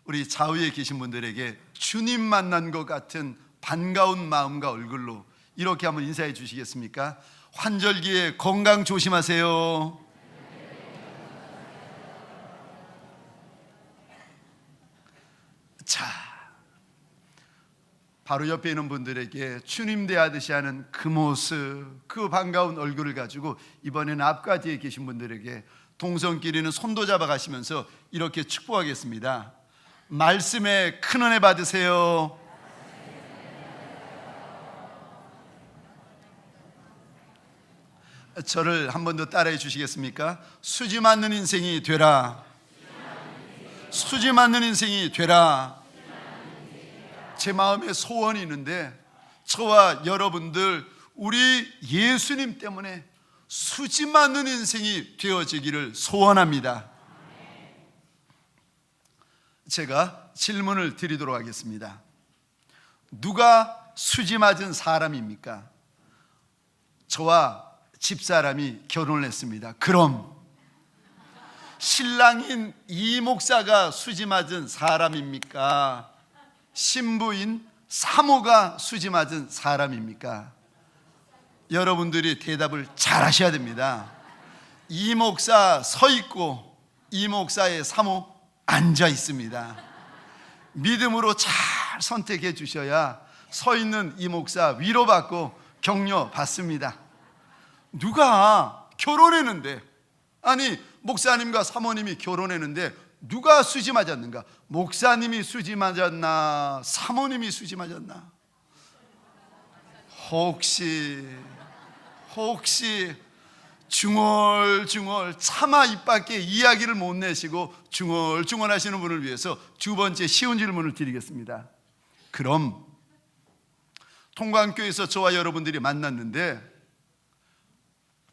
우리 좌우에 계신 분들에게 주님 만난 것 같은 반가운 마음과 얼굴로 이렇게 한번 인사해 주시겠습니까? 환절기에 건강 조심하세요. 자, 바로 옆에 있는 분들에게 주님 대하듯이 하는 그 모습, 그 반가운 얼굴을 가지고 이번에는 앞까지에 계신 분들에게 동성끼리는 손도 잡아 가시면서 이렇게 축복하겠습니다. 말씀에 큰 은혜 받으세요. 저를 한 번 더 따라해 주시겠습니까? 수지 맞는 인생이 되라. 수지 맞는 인생이 되라. 제 마음에 소원이 있는데 저와 여러분들 우리 예수님 때문에 수지 맞는 인생이 되어지기를 소원합니다. 제가 질문을 드리도록 하겠습니다. 누가 수지 맞은 사람입니까? 저와 집사람이 결혼을 했습니다. 그럼 신랑인 이 목사가 수지 맞은 사람입니까? 신부인 사모가 수지 맞은 사람입니까? 여러분들이 대답을 잘 하셔야 됩니다. 이 목사 서 있고 이 목사의 사모 앉아 있습니다. 믿음으로 잘 선택해 주셔야 서 있는 이 목사 위로받고 격려 받습니다. 누가 결혼했는데, 아니 목사님과 사모님이 결혼했는데 누가 수지 맞았는가? 목사님이 수지 맞았나? 사모님이 수지 맞았나? 혹시 중얼중얼 차마 입 밖에 이야기를 못 내시고 중얼중얼 하시는 분을 위해서 두 번째 쉬운 질문을 드리겠습니다. 그럼 통광교에서 저와 여러분들이 만났는데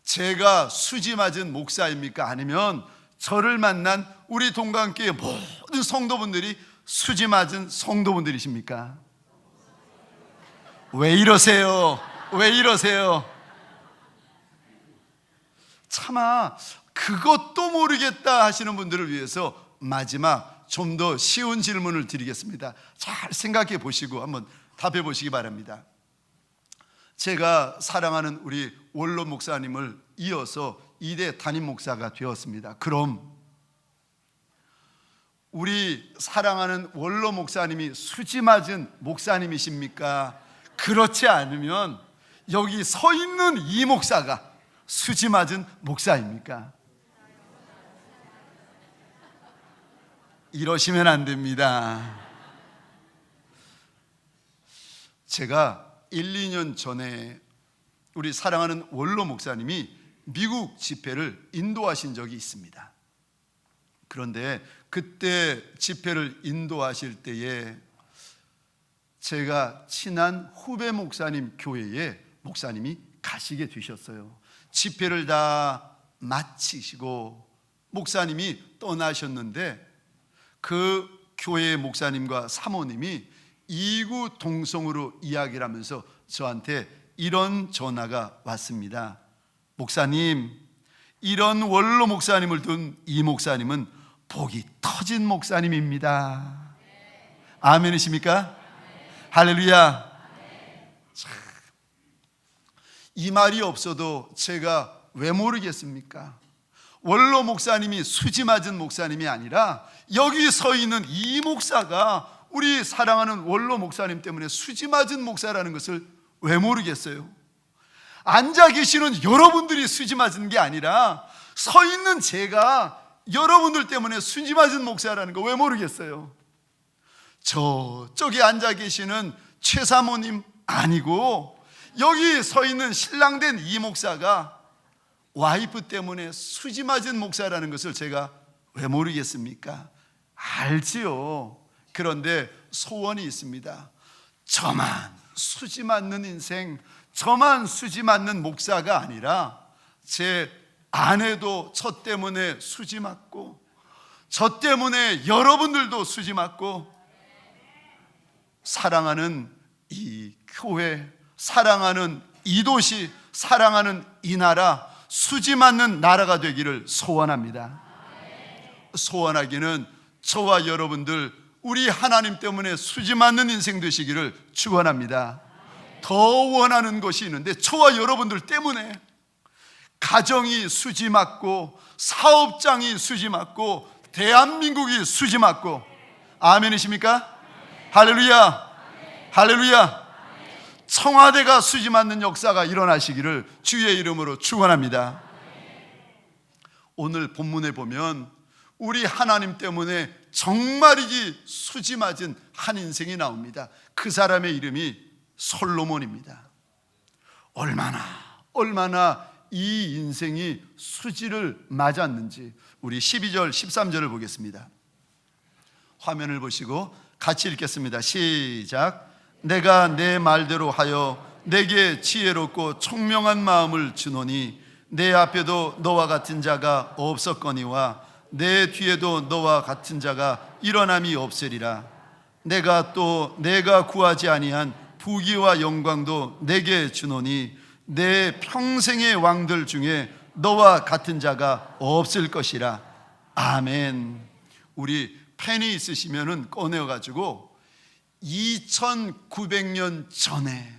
제가 수지 맞은 목사입니까? 아니면 저를 만난 우리 동광교회 모든 성도분들이 수지 맞은 성도분들이십니까? 왜 이러세요? 왜 이러세요? 차마 그것도 모르겠다 하시는 분들을 위해서 마지막 좀 더 쉬운 질문을 드리겠습니다. 잘 생각해 보시고 한번 답해 보시기 바랍니다. 제가 사랑하는 우리 원로 목사님을 이어서 2대 담임 목사가 되었습니다. 그럼 우리 사랑하는 원로 목사님이 수지 맞은 목사님이십니까? 그렇지 않으면 여기 서 있는 이 목사가 수지 맞은 목사입니까? 이러시면 안 됩니다. 제가 1, 2년 전에 우리 사랑하는 원로 목사님이 미국 집회를 인도하신 적이 있습니다. 그런데 그때 집회를 인도하실 때에 제가 친한 후배 목사님 교회에 목사님이 가시게 되셨어요. 집회를 다 마치시고 목사님이 떠나셨는데 그 교회 목사님과 사모님이 이구 동성으로 이야기를 하면서 저한테 이런 전화가 왔습니다. 목사님, 이런 원로 목사님을 둔 이 목사님은 복이 터진 목사님입니다. 아멘이십니까? 할렐루야. 참, 이 말이 없어도 제가 왜 모르겠습니까? 원로 목사님이 수지 맞은 목사님이 아니라 여기 서 있는 이 목사가 우리 사랑하는 원로 목사님 때문에 수지 맞은 목사라는 것을 왜 모르겠어요? 앉아 계시는 여러분들이 수지 맞은 게 아니라 서 있는 제가 여러분들 때문에 수지 맞은 목사라는 거 왜 모르겠어요? 저쪽에 앉아 계시는 최 사모님 아니고 여기 서 있는 신랑된 이 목사가 와이프 때문에 수지 맞은 목사라는 것을 제가 왜 모르겠습니까? 알지요. 그런데 소원이 있습니다. 저만 수지 맞는 인생, 저만 수지 맞는 목사가 아니라 제 아내도 저 때문에 수지 맞고 저 때문에 여러분들도 수지 맞고 사랑하는 이 교회, 사랑하는 이 도시, 사랑하는 이 나라, 수지 맞는 나라가 되기를 소원합니다. 소원하기는 저와 여러분들 우리 하나님 때문에 수지 맞는 인생 되시기를 축원합니다. 더 원하는 것이 있는데, 저와 여러분들 때문에 가정이 수지 맞고, 사업장이 수지 맞고, 대한민국이 수지 맞고, 아멘이십니까? 할렐루야, 할렐루야. 청와대가 수지 맞는 역사가 일어나시기를 주의 이름으로 축원합니다. 오늘 본문에 보면 우리 하나님 때문에 정말이지 수지 맞은 한 인생이 나옵니다. 그 사람의 이름이 솔로몬입니다. 얼마나 이 인생이 수지를 맞았는지 우리 12절 13절을 보겠습니다. 화면을 보시고 같이 읽겠습니다. 시작. 내가 내 말대로 하여 내게 지혜롭고 총명한 마음을 주노니 내 앞에도 너와 같은 자가 없었거니와 내 뒤에도 너와 같은 자가 일어남이 없으리라. 내가 구하지 아니한 부귀와 영광도 내게 주노니 내 평생의 왕들 중에 너와 같은 자가 없을 것이라. 아멘. 우리 펜이 있으시면은 꺼내가지고 2900년 전에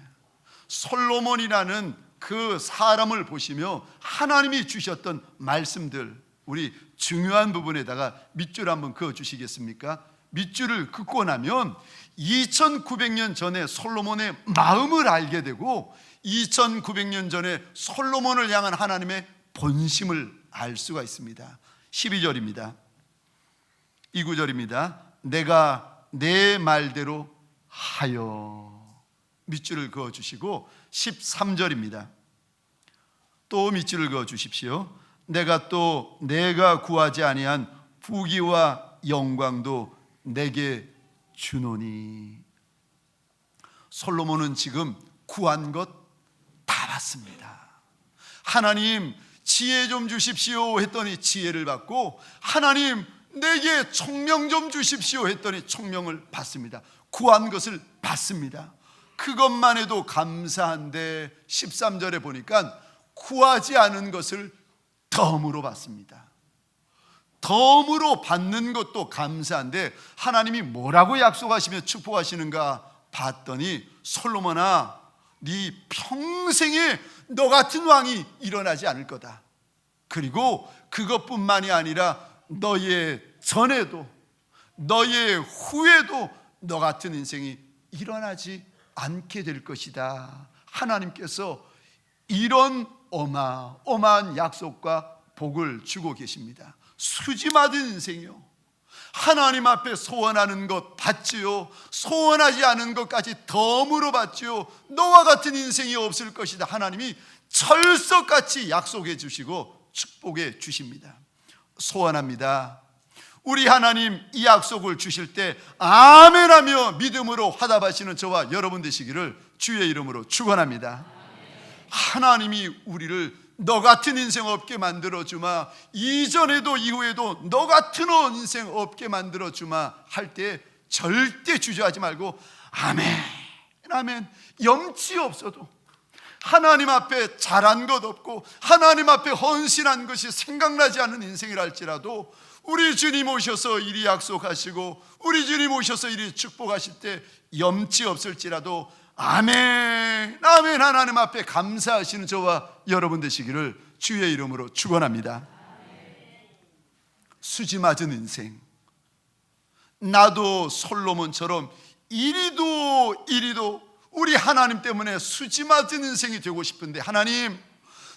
솔로몬이라는 그 사람을 보시며 하나님이 주셨던 말씀들, 우리 중요한 부분에다가 밑줄 한번 그어 주시겠습니까? 밑줄을 긋고 나면 2900년 전에 솔로몬의 마음을 알게 되고 2900년 전에 솔로몬을 향한 하나님의 본심을 알 수가 있습니다. 12절입니다. 이 구절입니다. 내가 내 말대로 하여, 밑줄을 그어 주시고 13절입니다. 또 밑줄을 그어 주십시오. 내가 구하지 아니한 부귀와 영광도 내게 주노니. 솔로몬은 지금 구한 것 다 받습니다. 하나님 지혜 좀 주십시오 했더니 지혜를 받고, 하나님 내게 총명 좀 주십시오 했더니 총명을 받습니다. 구한 것을 받습니다. 그것만 해도 감사한데 13절에 보니까 구하지 않은 것을 덤으로 받습니다. 덤으로 받는 것도 감사한데 하나님이 뭐라고 약속하시며 축복하시는가 봤더니, 솔로몬아, 네 평생에 너 같은 왕이 일어나지 않을 거다. 그리고 그것뿐만이 아니라 너의 전에도 너의 후에도 너 같은 인생이 일어나지 않게 될 것이다. 하나님께서 이런 어마어마한 약속과 복을 주고 계십니다. 수지 맞은 인생이요, 하나님 앞에 소원하는 것 받지요, 소원하지 않은 것까지 덤으로 받지요. 너와 같은 인생이 없을 것이다. 하나님이 철석같이 약속해 주시고 축복해 주십니다. 소원합니다. 우리 하나님 이 약속을 주실 때 아멘하며 믿음으로 화답하시는 저와 여러분 되시기를 주의 이름으로 축원합니다. 하나님이 우리를 너 같은 인생 없게 만들어주마, 이전에도 이후에도 너 같은 인생 없게 만들어주마 할 때 절대 주저하지 말고 아멘, 아멘. 염치 없어도, 하나님 앞에 잘한 것 없고 하나님 앞에 헌신한 것이 생각나지 않는 인생이랄지라도 우리 주님 오셔서 이리 약속하시고 우리 주님 오셔서 이리 축복하실 때 염치 없을지라도 아멘, 아멘. 하나님 앞에 감사하시는 저와 여러분 되시기를 주의 이름으로 축원합니다. 수지 맞은 인생, 나도 솔로몬처럼 이리도 우리 하나님 때문에 수지 맞은 인생이 되고 싶은데, 하나님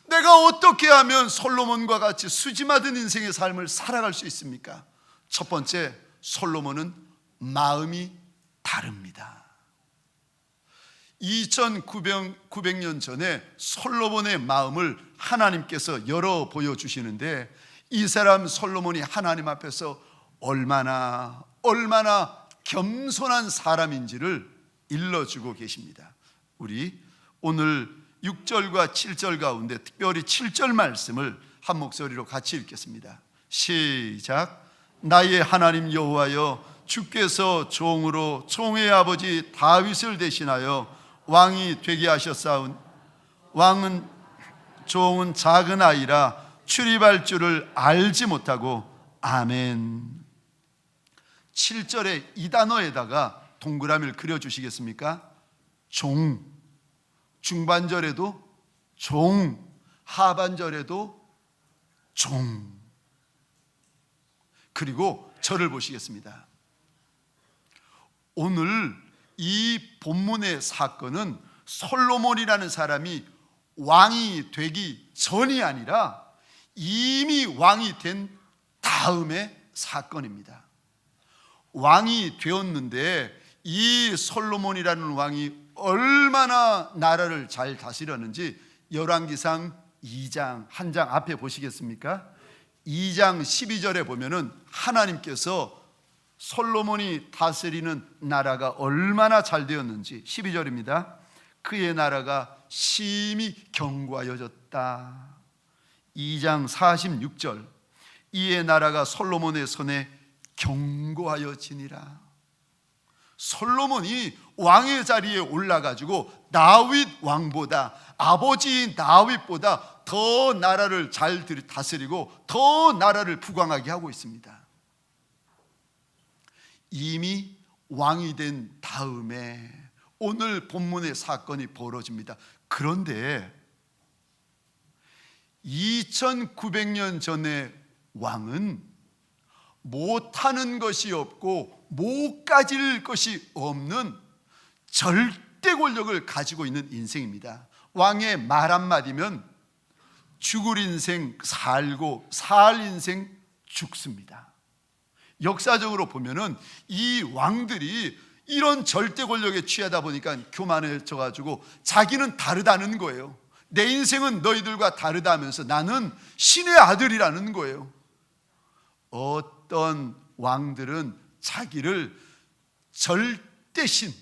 내가 어떻게 하면 솔로몬과 같이 수지 맞은 인생의 삶을 살아갈 수 있습니까? 첫 번째, 솔로몬은 마음이 다릅니다. 2900년 전에 솔로몬의 마음을 하나님께서 열어 보여주시는데, 이 사람 솔로몬이 하나님 앞에서 얼마나 겸손한 사람인지를 일러주고 계십니다. 우리 오늘 6절과 7절 가운데 특별히 7절 말씀을 한 목소리로 같이 읽겠습니다. 시작. 나의 하나님 여호와여, 주께서 종으로 종의 아버지 다윗을 대신하여 왕이 되게 하셨사온, 종은 작은 아이라 출입할 줄을 알지 못하고. 아멘. 7절에 이 단어에다가 동그라미를 그려주시겠습니까? 종. 중반절에도 종, 하반절에도 종. 그리고 절을 보시겠습니다. 오늘 이 본문의 사건은 솔로몬이라는 사람이 왕이 되기 전이 아니라 이미 왕이 된 다음의 사건입니다. 왕이 되었는데 이 솔로몬이라는 왕이 얼마나 나라를 잘 다스렸는지 열왕기상 2장 한 장 앞에 보시겠습니까? 2장 12절에 보면은 하나님께서 솔로몬이 다스리는 나라가 얼마나 잘 되었는지 12절입니다. 그의 나라가 심히 견고하여졌다. 2장 46절 이의 나라가 솔로몬의 손에 견고하여지니라. 솔로몬이 왕의 자리에 올라가지고 다윗 왕보다, 아버지인 다윗보다 더 나라를 잘 다스리고 더 나라를 부강하게 하고 있습니다. 이미 왕이 된 다음에 오늘 본문의 사건이 벌어집니다. 그런데 2900년 전의 왕은 못하는 것이 없고 못 가질 것이 없는 절대 권력을 가지고 있는 인생입니다. 왕의 말 한마디면 죽을 인생 살고 살 인생 죽습니다. 역사적으로 보면은 이 왕들이 이런 절대 권력에 취하다 보니까 교만해져 가지고 자기는 다르다는 거예요. 내 인생은 너희들과 다르다 하면서 나는 신의 아들이라는 거예요. 어떤 왕들은 자기를 절대신,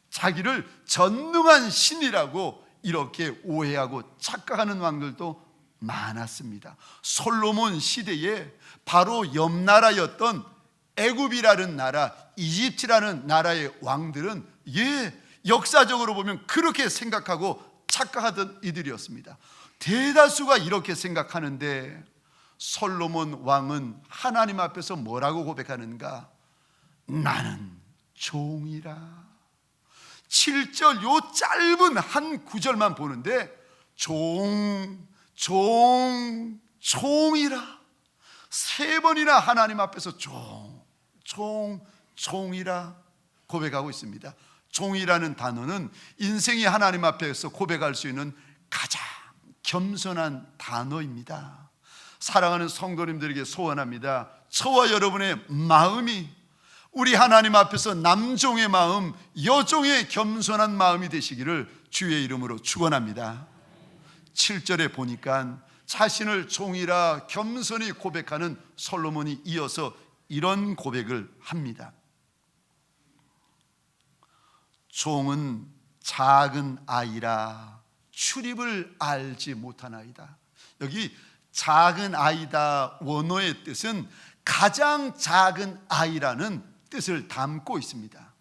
자기를 전능한 신이라고 이렇게 오해하고 착각하는 왕들도 많았습니다. 솔로몬 시대에 바로 옆 나라였던 애굽이라는 나라, 이집트라는 나라의 왕들은 역사적으로 보면 그렇게 생각하고 착각하던 이들이었습니다. 대다수가 이렇게 생각하는데 솔로몬 왕은 하나님 앞에서 뭐라고 고백하는가? 나는 종이라. 7절 요 짧은 한 구절만 보는데 종이라 세 번이나 하나님 앞에서 종이라 고백하고 있습니다. 종이라는 단어는 인생이 하나님 앞에서 고백할 수 있는 가장 겸손한 단어입니다. 사랑하는 성도님들에게 소원합니다. 저와 여러분의 마음이 우리 하나님 앞에서 남종의 마음, 여종의 겸손한 마음이 되시기를 주의 이름으로 축원합니다. 7절에 보니까 자신을 종이라 겸손히 고백하는 솔로몬이 이어서 이런 고백을 합니다. 종은 작은 아이라 출입을 알지 못하나이다. 여기 작은 아이다 원어의 뜻은 가장 작은 아이라는 뜻을 담고 있습니다.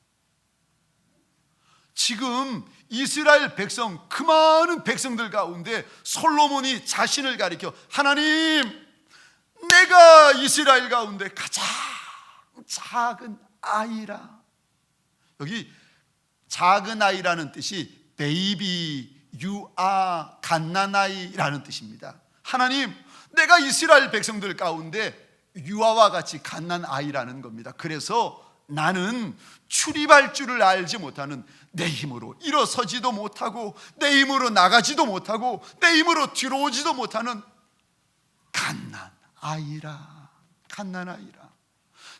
지금 이스라엘 백성, 그 많은 백성들 가운데 솔로몬이 자신을 가리켜 하나님, 내가 이스라엘 가운데 가장 작은 아이라. 여기 작은 아이라는 뜻이 베이비, 유아, 갓난아이라는 뜻입니다. 하나님, 내가 이스라엘 백성들 가운데 유아와 같이 갓난아이라는 겁니다. 그래서 나는 출입할 줄을 알지 못하는, 내 힘으로 일어서지도 못하고 내 힘으로 나가지도 못하고 내 힘으로 들어오지도 못하는 갓난아이라.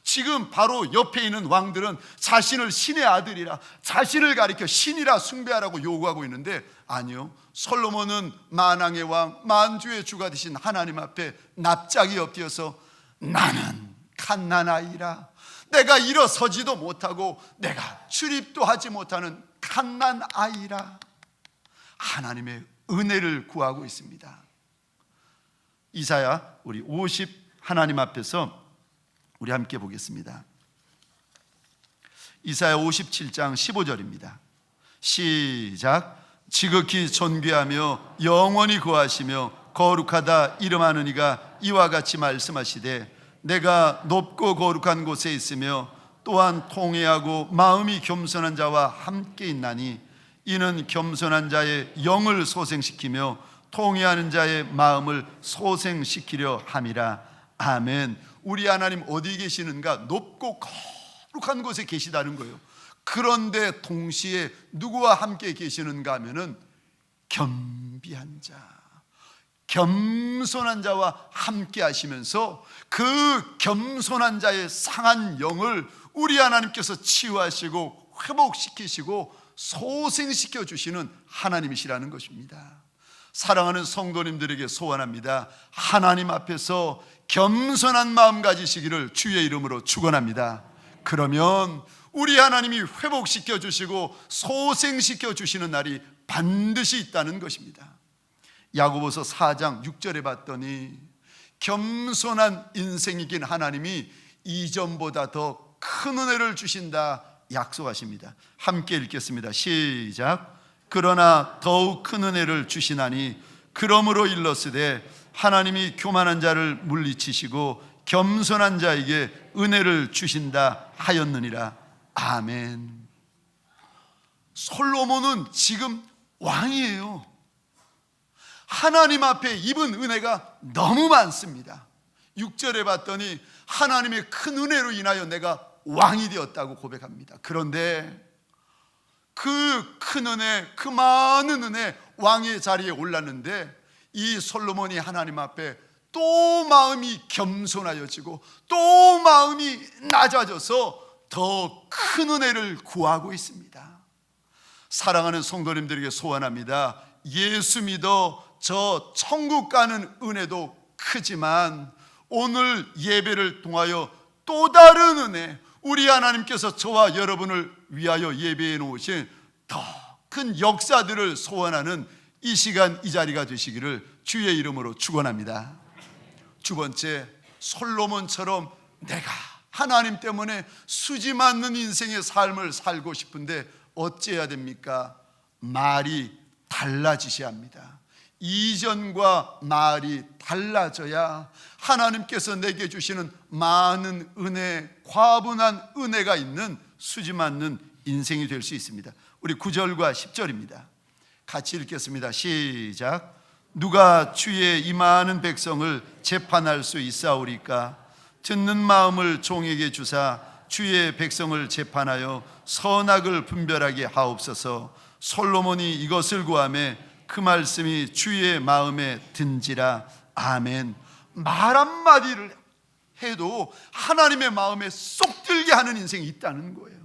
지금 바로 옆에 있는 왕들은 자신을 신의 아들이라, 자신을 가리켜 신이라 숭배하라고 요구하고 있는데, 아니요, 솔로몬은 만왕의 왕, 만주의 주가 되신 하나님 앞에 납작이 엎드려서 나는 갓난아이라, 내가 일어서지도 못하고 내가 출입도 하지 못하는 갓난아이라 하나님의 은혜를 구하고 있습니다. 이사야 우리 50 하나님 앞에서 우리 함께 보겠습니다. 이사야 57장 15절입니다. 시작. 지극히 존귀하며 영원히 거하시며 거룩하다 이름하는 이가 이와 같이 말씀하시되, 내가 높고 거룩한 곳에 있으며 또한 통회하고 마음이 겸손한 자와 함께 있나니 이는 겸손한 자의 영을 소생시키며 통회하는 자의 마음을 소생시키려 함이라. 아멘. 우리 하나님 어디 계시는가? 높고 거룩한 곳에 계시다는 거예요. 그런데 동시에 누구와 함께 계시는가 하면은 겸비한 자, 겸손한 자와 함께 하시면서 그 겸손한 자의 상한 영을 우리 하나님께서 치유하시고 회복시키시고 소생시켜 주시는 하나님이시라는 것입니다. 사랑하는 성도님들에게 소원합니다. 하나님 앞에서 겸손한 마음 가지시기를 주의 이름으로 축원합니다. 그러면 우리 하나님이 회복시켜 주시고 소생시켜 주시는 날이 반드시 있다는 것입니다. 야고보서 4장 6절에 봤더니 겸손한 인생이긴 하나님이 이전보다 더 큰 은혜를 주신다 약속하십니다. 함께 읽겠습니다. 시작. 그러나 더욱 큰 은혜를 주시나니 그러므로 일렀으되 하나님이 교만한 자를 물리치시고 겸손한 자에게 은혜를 주신다 하였느니라. 아멘. 솔로몬은 지금 왕이에요. 하나님 앞에 입은 은혜가 너무 많습니다. 6절에 봤더니 하나님의 큰 은혜로 인하여 내가 왕이 되었다고 고백합니다. 그런데 그 큰 은혜, 그 많은 은혜, 왕의 자리에 올랐는데 이 솔로몬이 하나님 앞에 또 마음이 겸손하여지고 또 마음이 낮아져서 더 큰 은혜를 구하고 있습니다. 사랑하는 성도님들에게 소원합니다. 예수 믿어 저 천국 가는 은혜도 크지만 오늘 예배를 통하여 또 다른 은혜, 우리 하나님께서 저와 여러분을 위하여 예배해 놓으신 더 큰 역사들을 소원하는 이 시간 이 자리가 되시기를 주의 이름으로 축원합니다. 두 번째, 솔로몬처럼 내가 하나님 때문에 수지 맞는 인생의 삶을 살고 싶은데 어찌해야 됩니까? 말이 달라지셔야 합니다. 이전과 말이 달라져야 하나님께서 내게 주시는 많은 은혜, 과분한 은혜가 있는 수지 맞는 인생이 될 수 있습니다. 우리 9절과 10절입니다. 같이 읽겠습니다. 시작. 누가 주의 이 많은 백성을 재판할 수 있사오리까? 듣는 마음을 종에게 주사 주의 백성을 재판하여 선악을 분별하게 하옵소서. 솔로몬이 이것을 구하매 그 말씀이 주의 마음에 든지라. 아멘. 말 한마디를 해도 하나님의 마음에 쏙 들게 하는 인생이 있다는 거예요.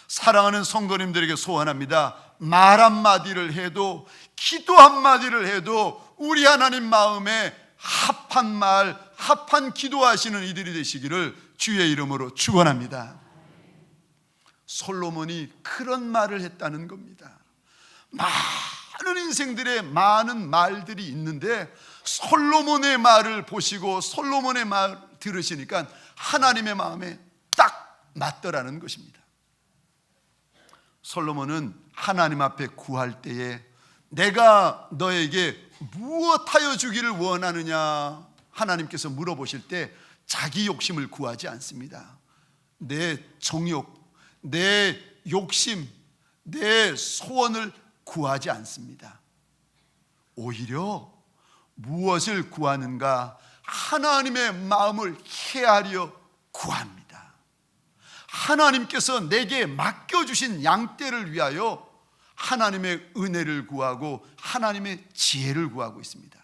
사랑하는 성도님들에게 소원합니다. 말 한마디를 해도, 기도 한마디를 해도 우리 하나님 마음에 합한 말, 합한 기도하시는 이들이 되시기를 주의 이름으로 축원합니다. 솔로몬이 그런 말을 했다는 겁니다. 많은 인생들의 많은 말들이 있는데 솔로몬의 말을 보시고 솔로몬의 말 들으시니까 하나님의 마음에 딱 맞더라는 것입니다. 솔로몬은 하나님 앞에 구할 때에 내가 너에게 무엇하여 주기를 원하느냐 하나님께서 물어보실 때 자기 욕심을 구하지 않습니다. 내 정욕, 내 욕심, 내 소원을 구하지 않습니다. 오히려 무엇을 구하는가? 하나님의 마음을 헤아려 구합니다. 하나님께서 내게 맡겨주신 양떼를 위하여 하나님의 은혜를 구하고 하나님의 지혜를 구하고 있습니다.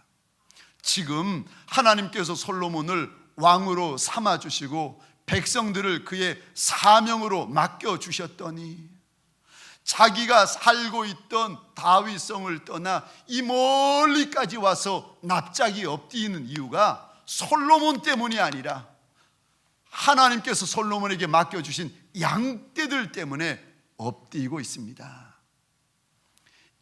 지금 하나님께서 솔로몬을 왕으로 삼아주시고 백성들을 그의 사명으로 맡겨주셨더니 자기가 살고 있던 다윗성을 떠나 이 멀리까지 와서 납작이 엎드리는 이유가 솔로몬 때문이 아니라 하나님께서 솔로몬에게 맡겨주신 양떼들 때문에 엎드리고 있습니다.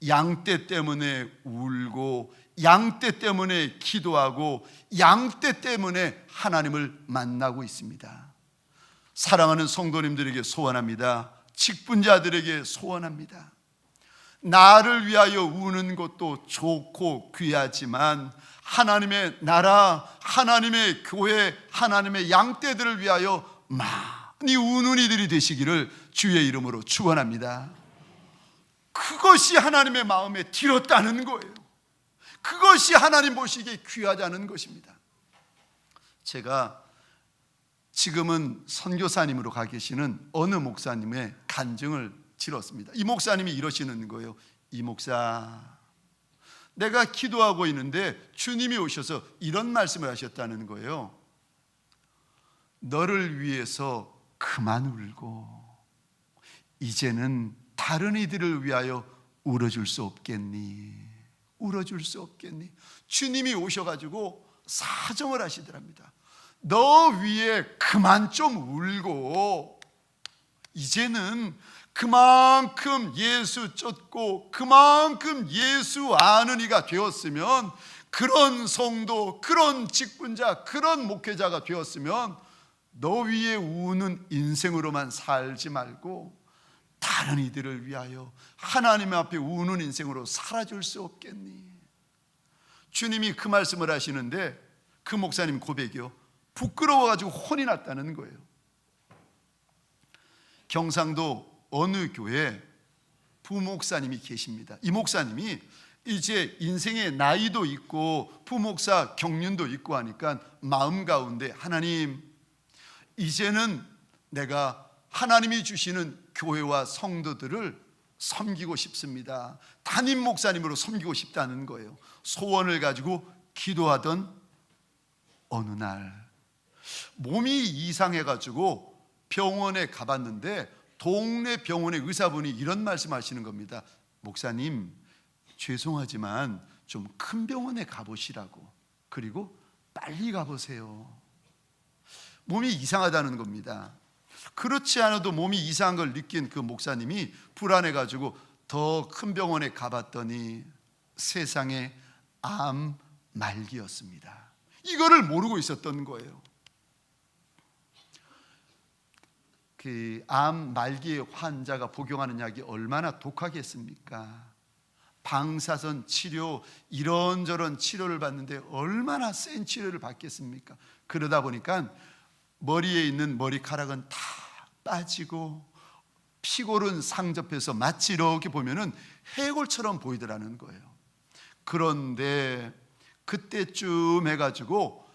양떼 때문에 울고 양떼 때문에 기도하고 양떼 때문에 하나님을 만나고 있습니다. 사랑하는 성도님들에게 소원합니다. 직분자들에게 소원합니다. 나를 위하여 우는 것도 좋고 귀하지만 하나님의 나라, 하나님의 교회, 하나님의 양떼들을 위하여 우는 이들이 되시기를 주의 이름으로 축원합니다. 그것이 하나님의 마음에 들었다는 거예요. 그것이 하나님 보시기에 귀하다는 것입니다. 제가 지금은 선교사님으로 가 계시는 어느 목사님의 간증을 들었습니다. 이 목사님이 이러시는 거예요. 이 목사, 내가 기도하고 있는데 주님이 오셔서 이런 말씀을 하셨다는 거예요. 너를 위해서 그만 울고 이제는 다른 이들을 위하여 울어줄 수 없겠니? 울어줄 수 없겠니? 주님이 오셔가지고 사정을 하시더랍니다. 너 위에 그만 좀 울고 이제는 그만큼 예수 쫓고 그만큼 예수 아는 이가 되었으면, 그런 성도, 그런 직분자, 그런 목회자가 되었으면 너 위에 우는 인생으로만 살지 말고 다른 이들을 위하여 하나님 앞에 우는 인생으로 살아줄 수 없겠니? 주님이 그 말씀을 하시는데 그 목사님 고백이요, 부끄러워가지고 혼이 났다는 거예요. 경상도 어느 교회에 부목사님이 계십니다. 이 목사님이 이제 인생의 나이도 있고 부목사 경륜도 있고 하니까 마음 가운데, 하나님, 이제는 내가 하나님이 주시는 교회와 성도들을 섬기고 싶습니다. 담임 목사님으로 섬기고 싶다는 거예요. 소원을 가지고 기도하던 어느 날 몸이 이상해가지고 병원에 가봤는데 동네 병원의 의사분이 이런 말씀하시는 겁니다. 목사님, 죄송하지만 좀 큰 병원에 가보시라고. 그리고 빨리 가보세요. 몸이 이상하다는 겁니다. 그렇지 않아도 몸이 이상한 걸 느낀 그 목사님이 불안해가지고 더 큰 병원에 가봤더니 세상에 암 말기였습니다. 이거를 모르고 있었던 거예요. 그 암 말기의 환자가 복용하는 약이 얼마나 독하겠습니까? 방사선 치료, 이런저런 치료를 받는데 얼마나 센 치료를 받겠습니까? 그러다 보니까 머리에 있는 머리카락은 다 빠지고 피골은 상접해서 마치 이렇게 보면은 해골처럼 보이더라는 거예요. 그런데 그때쯤 해가지고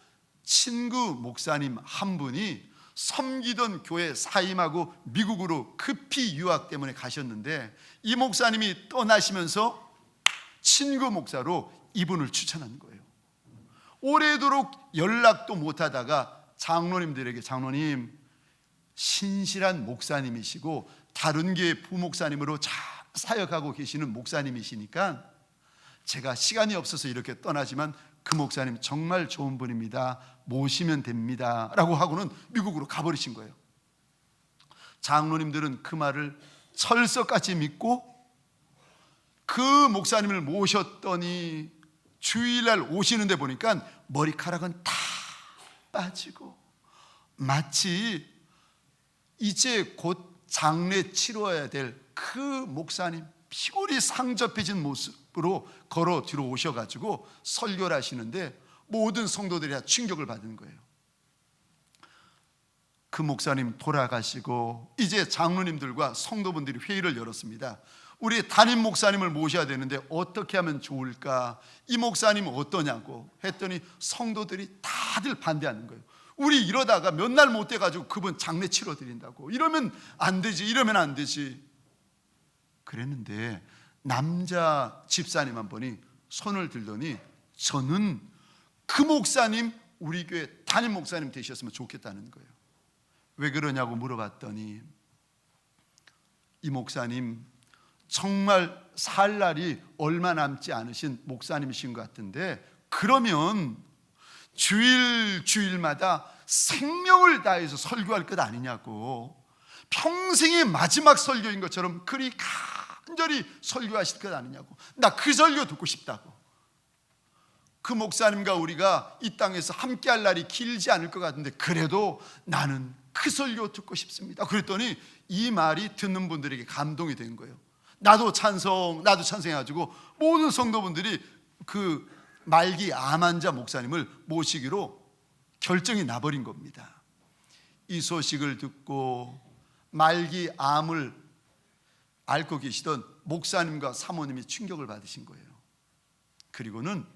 친구 목사님 한 분이 섬기던 교회 사임하고 미국으로 급히 유학 때문에 가셨는데, 이 목사님이 떠나시면서 친구 목사로 이분을 추천한 거예요. 오래도록 연락도 못하다가 장로님들에게, 장로님, 신실한 목사님이시고 다른 교회 부목사님으로 잘 사역하고 계시는 목사님이시니까 제가 시간이 없어서 이렇게 떠나지만 그 목사님 정말 좋은 분입니다, 모시면 됩니다 라고 하고는 미국으로 가버리신 거예요. 장로님들은 그 말을 철석같이 믿고 그 목사님을 모셨더니 주일날 오시는데 보니까 머리카락은 다 빠지고 마치 이제 곧 장례 치러야 될 그 목사님, 피골이 상접해진 모습으로 걸어 들어오셔가지고 설교를 하시는데 모든 성도들이 다 충격을 받은 거예요. 그 목사님 돌아가시고 이제 장로님들과 성도분들이 회의를 열었습니다. 우리 담임 목사님을 모셔야 되는데 어떻게 하면 좋을까? 이 목사님은 어떠냐고 했더니 성도들이 다들 반대하는 거예요. 우리 이러다가 몇 날 못 돼가지고 그분 장례 치러드린다고. 이러면 안 되지, 이러면 안 되지. 그랬는데 남자 집사님 한 분이 손을 들더니 저는 그 목사님 우리 교회 담임 목사님 되셨으면 좋겠다는 거예요. 왜 그러냐고 물어봤더니 이 목사님 정말 살 날이 얼마 남지 않으신 목사님이신 것 같은데, 그러면 주일마다 생명을 다해서 설교할 것 아니냐고, 평생의 마지막 설교인 것처럼 그리 간절히 설교하실 것 아니냐고, 나 그 설교 듣고 싶다고. 그 목사님과 우리가 이 땅에서 함께할 날이 길지 않을 것 같은데 그래도 나는 그 설교 듣고 싶습니다. 그랬더니 이 말이 듣는 분들에게 감동이 된 거예요. 나도 찬성해가지고 모든 성도분들이 그 말기 암 환자 목사님을 모시기로 결정이 나버린 겁니다. 이 소식을 듣고 말기 암을 앓고 계시던 목사님과 사모님이 충격을 받으신 거예요. 그리고는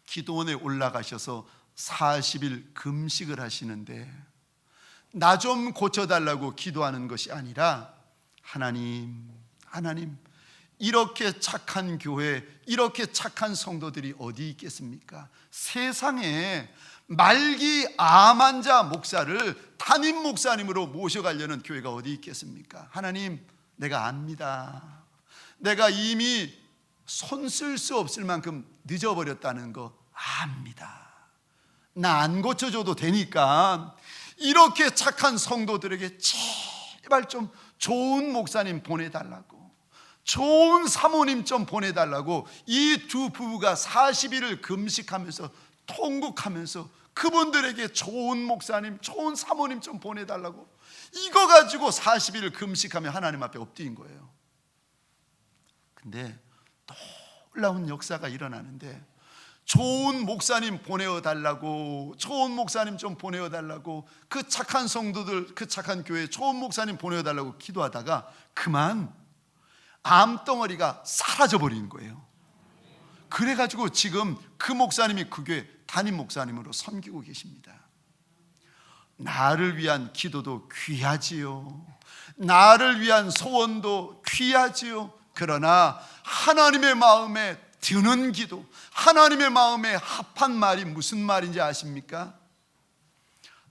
기도원에 올라가셔서 40일 금식을 하시는데 나 좀 고쳐달라고 기도하는 것이 아니라 하나님 이렇게 착한 교회, 이렇게 착한 성도들이 어디 있겠습니까? 세상에 말기 암 환자 목사를 담임 목사님으로 모셔가려는 교회가 어디 있겠습니까? 하나님, 내가 압니다. 내가 이미 손 쓸 수 없을 만큼 늦어버렸다는 거 압니다. 나 안 고쳐줘도 되니까 이렇게 착한 성도들에게 제발 좀 좋은 목사님 보내달라고, 좋은 사모님 좀 보내달라고 이 두 부부가 40일을 금식하면서 통곡하면서 그분들에게 좋은 목사님, 좋은 사모님 좀 보내달라고 이거 가지고 40일을 금식하며 하나님 앞에 엎드린 거예요. 근데 놀라운 역사가 일어나는데 좋은 목사님 보내어달라고, 좋은 목사님 좀 보내어달라고 그 착한 성도들, 그 착한 교회에 좋은 목사님 보내어달라고 기도하다가 그만 암덩어리가 사라져버리는 거예요. 그래가지고 지금 그 목사님이 그 교회 담임 목사님으로 섬기고 계십니다. 나를 위한 기도도 귀하지요, 나를 위한 소원도 귀하지요. 그러나 하나님의 마음에 드는 기도, 하나님의 마음에 합한 말이 무슨 말인지 아십니까?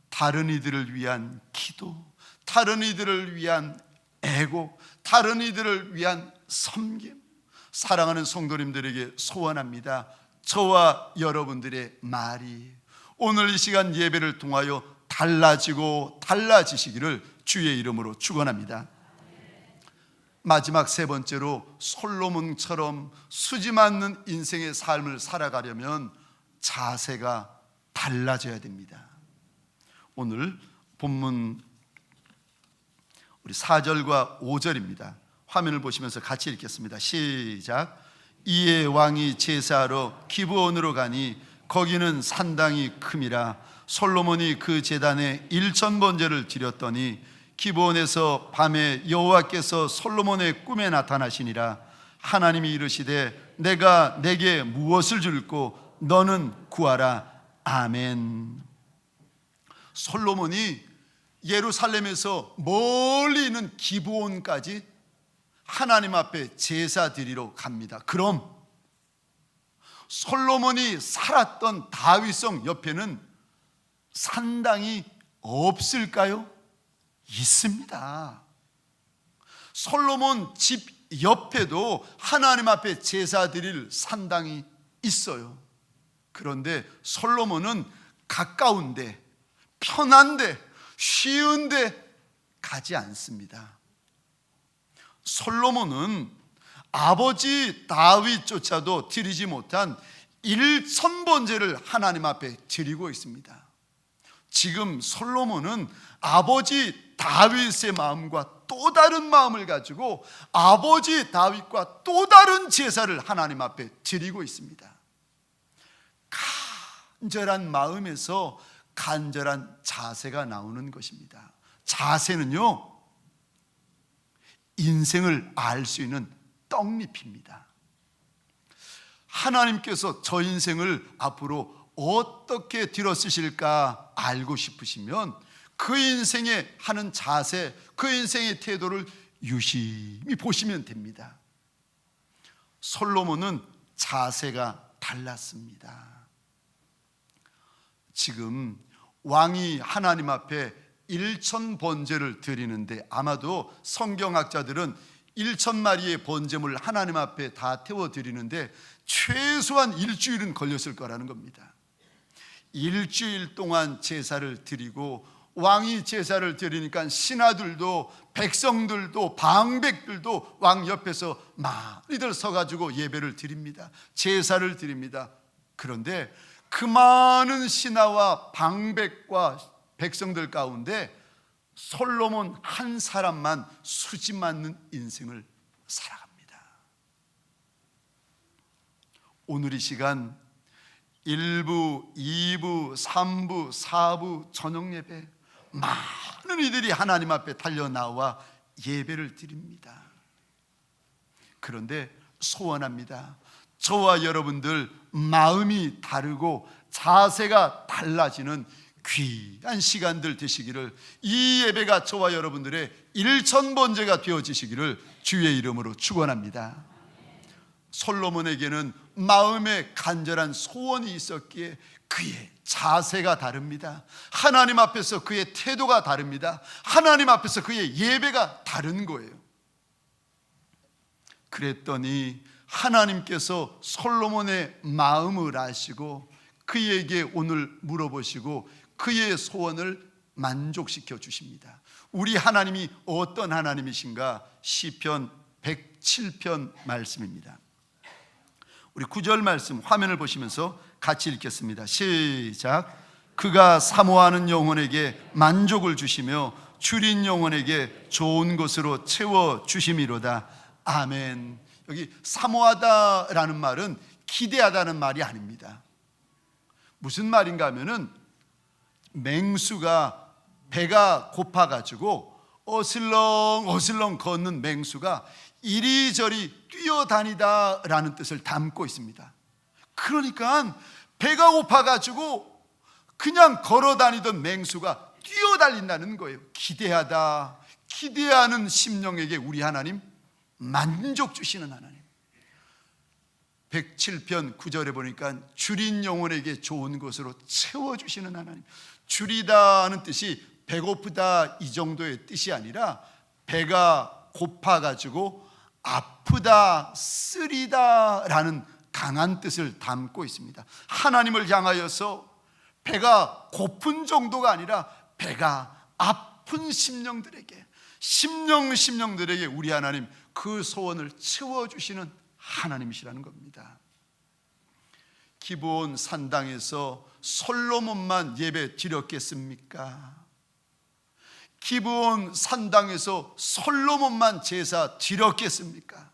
다른 이들을 위한 기도, 다른 이들을 위한 애고, 다른 이들을 위한 섬김. 사랑하는 성도님들에게 소원합니다. 저와 여러분들의 말이 오늘 이 시간 예배를 통하여 달라지고 달라지시기를 주의 이름으로 축원합니다. 마지막 세 번째로 솔로몬처럼 수지 맞는 인생의 삶을 살아가려면 자세가 달라져야 됩니다. 오늘 본문 우리 4절과 5절입니다. 화면을 보시면서 같이 읽겠습니다. 시작. 이에 왕이 제사하러 기브온으로 가니 거기는 산당이 큼이라. 솔로몬이 그 제단에 1000번제를 드렸더니 기브온에서 밤에 여호와께서 솔로몬의 꿈에 나타나시니라. 하나님이 이르시되 내가 내게 무엇을 줄고 너는 구하라. 아멘. 솔로몬이 예루살렘에서 멀리 있는 기브온까지 하나님 앞에 제사 드리러 갑니다. 그럼 솔로몬이 살았던 다윗성 옆에는 산당이 없을까요? 있습니다. 솔로몬 집 옆에도 하나님 앞에 제사 드릴 산당이 있어요. 그런데 솔로몬은 가까운데, 편한데, 쉬운데 가지 않습니다. 솔로몬은 아버지 다윗조차도 드리지 못한 1000번제를 하나님 앞에 드리고 있습니다. 지금 솔로몬은 아버지 다윗의 마음과 또 다른 마음을 가지고 아버지 다윗과 또 다른 제사를 하나님 앞에 드리고 있습니다. 간절한 마음에서 간절한 자세가 나오는 것입니다. 자세는요, 인생을 알 수 있는 떡잎입니다. 하나님께서 저 인생을 앞으로 어떻게 들어 쓰실까 알고 싶으시면 그 인생에 하는 자세, 그 인생의 태도를 유심히 보시면 됩니다. 솔로몬은 자세가 달랐습니다. 지금 왕이 하나님 앞에 1000번제를 드리는데 아마도 성경학자들은 1000마리의 번제물 하나님 앞에 다 태워 드리는데 최소한 일주일은 걸렸을 거라는 겁니다. 일주일 동안 제사를 드리고 왕이 제사를 드리니까 신하들도 백성들도 방백들도 왕 옆에서 많이들 서가지고 예배를 드립니다. 제사를 드립니다. 그런데 그 많은 신하와 방백과 백성들 가운데 솔로몬 한 사람만 수지 맞는 인생을 살아갑니다. 오늘 이 시간 1부, 2부, 3부, 4부 저녁 예배 많은 이들이 하나님 앞에 달려 나와 예배를 드립니다. 그런데 소원합니다. 저와 여러분들 마음이 다르고 자세가 달라지는 귀한 시간들 되시기를, 이 예배가 저와 여러분들의 일천번제가 되어지시기를 주의 이름으로 축원합니다. 솔로몬에게는 마음에 간절한 소원이 있었기에 그의 자세가 다릅니다. 하나님 앞에서 그의 태도가 다릅니다. 하나님 앞에서 그의 예배가 다른 거예요. 그랬더니 하나님께서 솔로몬의 마음을 아시고 그에게 오늘 물어보시고 그의 소원을 만족시켜 주십니다. 우리 하나님이 어떤 하나님이신가? 시편 107편 말씀입니다. 우리 9절 말씀 화면을 보시면서 같이 읽겠습니다. 시작. 그가 사모하는 영혼에게 만족을 주시며 줄인 영혼에게 좋은 것으로 채워 주심이로다. 아멘. 여기 사모하다라는 말은 기대하다는 말이 아닙니다. 무슨 말인가 하면은 맹수가 배가 고파가지고 어슬렁어슬렁 걷는 맹수가 이리저리 뛰어다니다라는 뜻을 담고 있습니다. 그러니까 배가 고파가지고 그냥 걸어다니던 맹수가 뛰어달린다는 거예요. 기대하다, 기대하는 심령에게 우리 하나님 만족 주시는 하나님. 107편 9절에 보니까 줄인 영혼에게 좋은 것으로 채워주시는 하나님. 줄이다는 뜻이 배고프다 이 정도의 뜻이 아니라 배가 고파가지고 아프다, 쓰리다라는 강한 뜻을 담고 있습니다. 하나님을 향하여서 배가 고픈 정도가 아니라 배가 아픈 심령들에게, 심령들에게 우리 하나님 그 소원을 채워주시는 하나님이시라는 겁니다. 기브온 산당에서 솔로몬만 예배 드렸겠습니까? 기브온 산당에서 솔로몬만 제사 드렸겠습니까?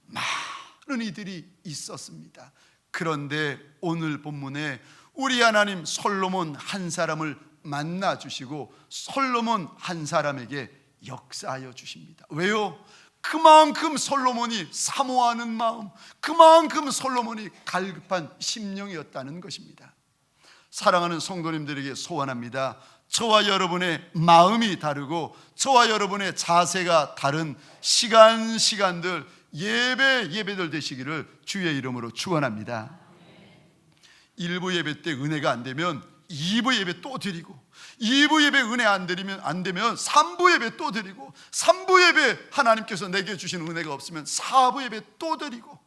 많은 이들이 있었습니다. 그런데 오늘 본문에 우리 하나님 솔로몬 한 사람을 만나 주시고 솔로몬 한 사람에게 역사하여 주십니다. 왜요? 그만큼 솔로몬이 사모하는 마음, 그만큼 솔로몬이 갈급한 심령이었다는 것입니다. 사랑하는 성도님들에게 소원합니다. 저와 여러분의 마음이 다르고 저와 여러분의 자세가 다른 시간들 예배들 되시기를 주의 이름으로 축원합니다. 1부 예배 때 은혜가 안 되면 2부 예배 또 드리고, 2부 예배 은혜 안 되면 3부 예배 또 드리고, 3부 예배 하나님께서 내게 주신 은혜가 없으면 4부 예배 또 드리고,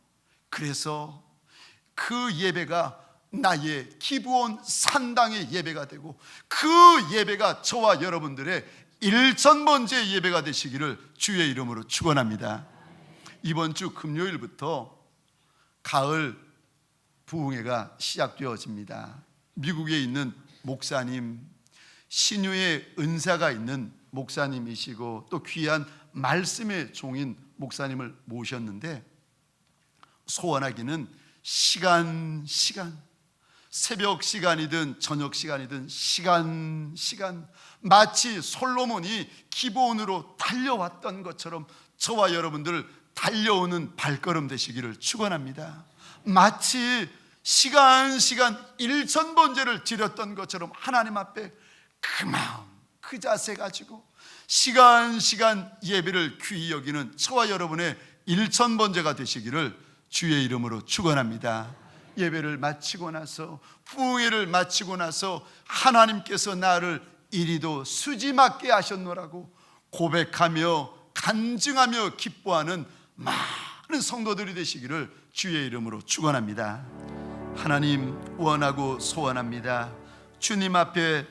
그래서 그 예배가 나의 기브온 산당의 예배가 되고 그 예배가 저와 여러분들의 일천번제 예배가 되시기를 주의 이름으로 축원합니다. 이번 주 금요일부터 가을 부흥회가 시작되어집니다. 미국에 있는 목사님, 신유의 은사가 있는 목사님이시고 또 귀한 말씀의 종인 목사님을 모셨는데, 소원하기는 시간, 새벽 시간이든 저녁 시간이든 시간, 마치 솔로몬이 기브온으로 달려왔던 것처럼 저와 여러분들 달려오는 발걸음 되시기를 축원합니다. 마치 시간 일천번제를 드렸던 것처럼 하나님 앞에 그 마음, 그 자세 가지고 시간 예배를 귀히 여기는 저와 여러분의 일천번제가 되시기를 주의 이름으로 축원합니다. 예배를 마치고 나서, 부흥회를 마치고 나서 하나님께서 나를 이리도 수지 맞게 하셨노라고 고백하며 간증하며 기뻐하는 많은 성도들이 되시기를 주의 이름으로 축원합니다. 하나님, 원하고 소원합니다. 주님 앞에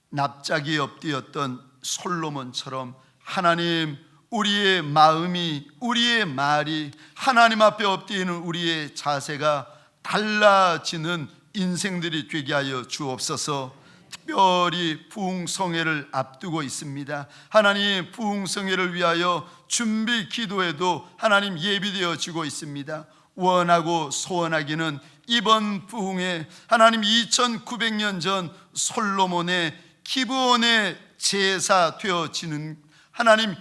납작이 엎드렸던 솔로몬처럼 하나님, 우리의 마음이, 우리의 말이, 하나님 앞에 엎드리는 우리의 자세가 달라지는 인생들이 되게 하여 주옵소서. 특별히 부흥성회를 앞두고 있습니다. 하나님, 부흥성회를 위하여 준비 기도에도 하나님 예비되어지고 있습니다. 원하고 소원하기는 이번 부흥회 하나님 2900년 전 솔로몬의 기브온의 제사 되어지는 하나님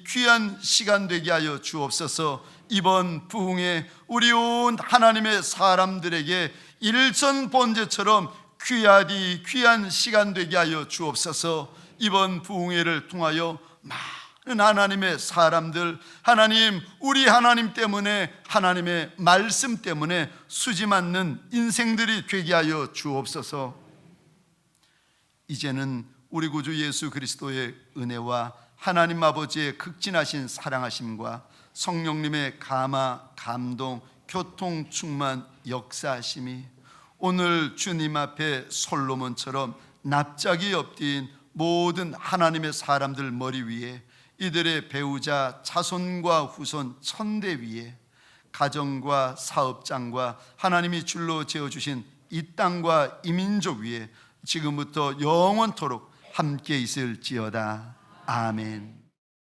귀한 시간 되게 하여 주옵소서. 이번 부흥에 우리 온 하나님의 사람들에게 일전 번제처럼 귀한 시간 되게 하여 주옵소서. 이번 부흥회를 통하여 많은 하나님의 사람들, 하나님, 우리 하나님 때문에, 하나님의 말씀 때문에 수지 맞는 인생들이 되게 하여 주옵소서. 이제는 우리 구주 예수 그리스도의 은혜와 하나님 아버지의 극진하신 사랑하심과 성령님의 감화, 감동, 교통, 충만, 역사하심이 오늘 주님 앞에 솔로몬처럼 납작이 엎드린 모든 하나님의 사람들 머리 위에, 이들의 배우자 자손과 후손 천대 위에, 가정과 사업장과 하나님이 줄로 지어주신 이 땅과 이 민족 위에 지금부터 영원토록 함께 있을지어다. 아멘.